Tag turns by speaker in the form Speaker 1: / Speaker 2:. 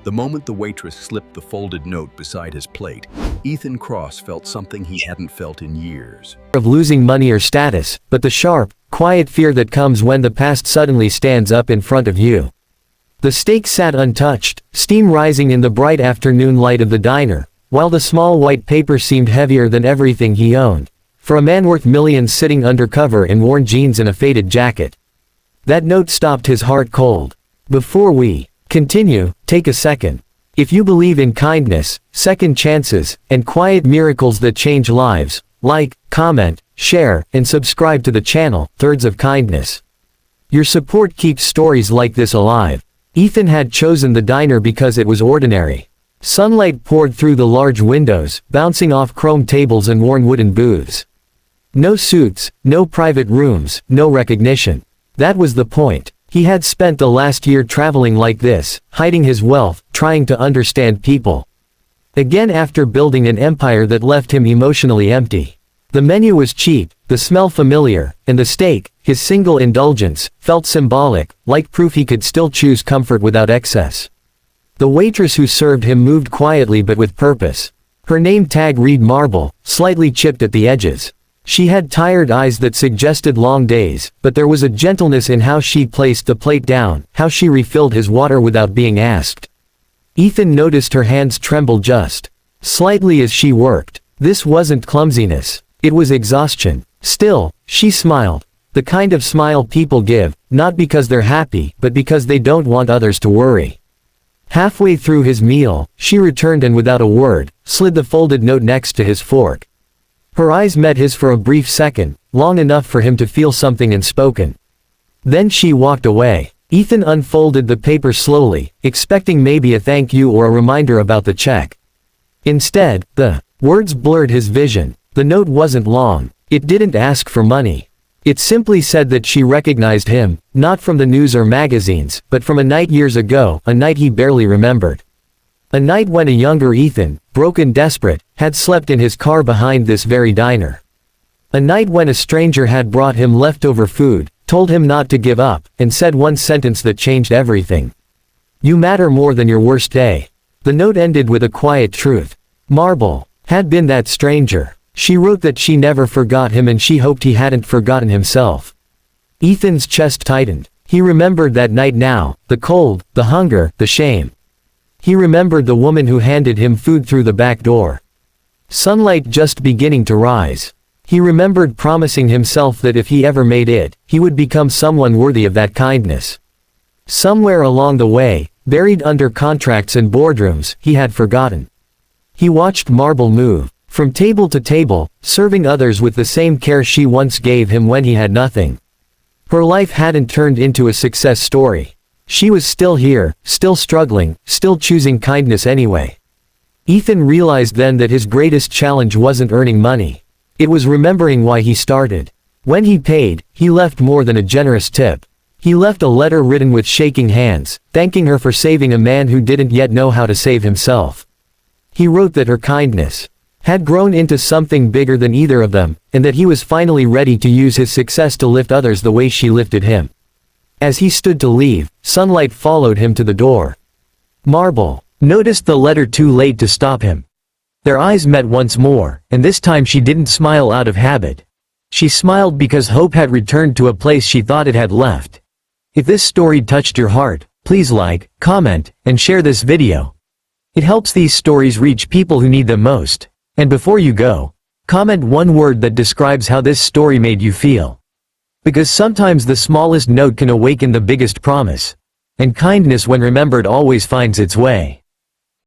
Speaker 1: The moment the waitress slipped the folded note beside his plate, Ethan Cross felt something he hadn't felt in years.
Speaker 2: Of losing money or status, but the sharp, quiet fear that comes when the past suddenly stands up in front of you. The steak sat untouched, steam rising in the bright afternoon light of the diner, while the small white paper seemed heavier than everything he owned. For a man worth millions sitting undercover in worn jeans and a faded jacket. That note stopped his heart cold. Before we continue, take a second. If you believe in kindness, second chances, and quiet miracles that change lives, like, comment, share, and subscribe to the channel, Thirds of Kindness. Your support keeps stories like this alive. Ethan had chosen the diner because it was ordinary. Sunlight poured through the large windows, bouncing off chrome tables and worn wooden booths. No suits, no private rooms, no recognition. That was the point. He had spent the last year traveling like this, hiding his wealth, trying to understand people. Again, after building an empire that left him emotionally empty. The menu was cheap, the smell familiar, and the steak, his single indulgence, felt symbolic, like proof he could still choose comfort without excess. The waitress who served him moved quietly but with purpose. Her name tag read Marble, slightly chipped at the edges. She had tired eyes that suggested long days, but there was a gentleness in how she placed the plate down, how she refilled his water without being asked. Ethan noticed her hands tremble just slightly as she worked. This wasn't clumsiness. It was exhaustion. Still, she smiled. The kind of smile people give, not because they're happy, but because they don't want others to worry. Halfway through his meal, she returned and without a word, slid the folded note next to his fork. Her eyes met his for a brief second, long enough for him to feel something unspoken. Then she walked away. Ethan unfolded the paper slowly, expecting maybe a thank you or a reminder about the check. Instead, the words blurred his vision. The note wasn't long. It didn't ask for money. It simply said that she recognized him, not from the news or magazines, but from a night years ago, a night he barely remembered. A night when a younger Ethan, broken desperate, had slept in his car behind this very diner. A night when a stranger had brought him leftover food, told him not to give up, and said one sentence that changed everything. You matter more than your worst day. The note ended with a quiet truth. Marble had been that stranger. She wrote that she never forgot him and she hoped he hadn't forgotten himself. Ethan's chest tightened. He remembered that night now, the cold, the hunger, the shame. He remembered the woman who handed him food through the back door. Sunlight just beginning to rise. He remembered promising himself that if he ever made it, he would become someone worthy of that kindness. Somewhere along the way, buried under contracts and boardrooms, he had forgotten. He watched Marble move, from table to table, serving others with the same care she once gave him when he had nothing. Her life hadn't turned into a success story. She was still here, still struggling, still choosing kindness anyway. Ethan realized then that his greatest challenge wasn't earning money. It was remembering why he started. When he paid, he left more than a generous tip. He left a letter written with shaking hands, thanking her for saving a man who didn't yet know how to save himself. He wrote that her kindness had grown into something bigger than either of them, and that he was finally ready to use his success to lift others the way she lifted him. As he stood to leave, sunlight followed him to the door. Marble noticed the letter too late to stop him. Their eyes met once more, and this time she didn't smile out of habit. She smiled because hope had returned to a place she thought it had left. If this story touched your heart, please like, comment, and share this video. It helps these stories reach people who need them most. And before you go, comment one word that describes how this story made you feel. Because sometimes the smallest note can awaken the biggest promise. And kindness when remembered always finds its way.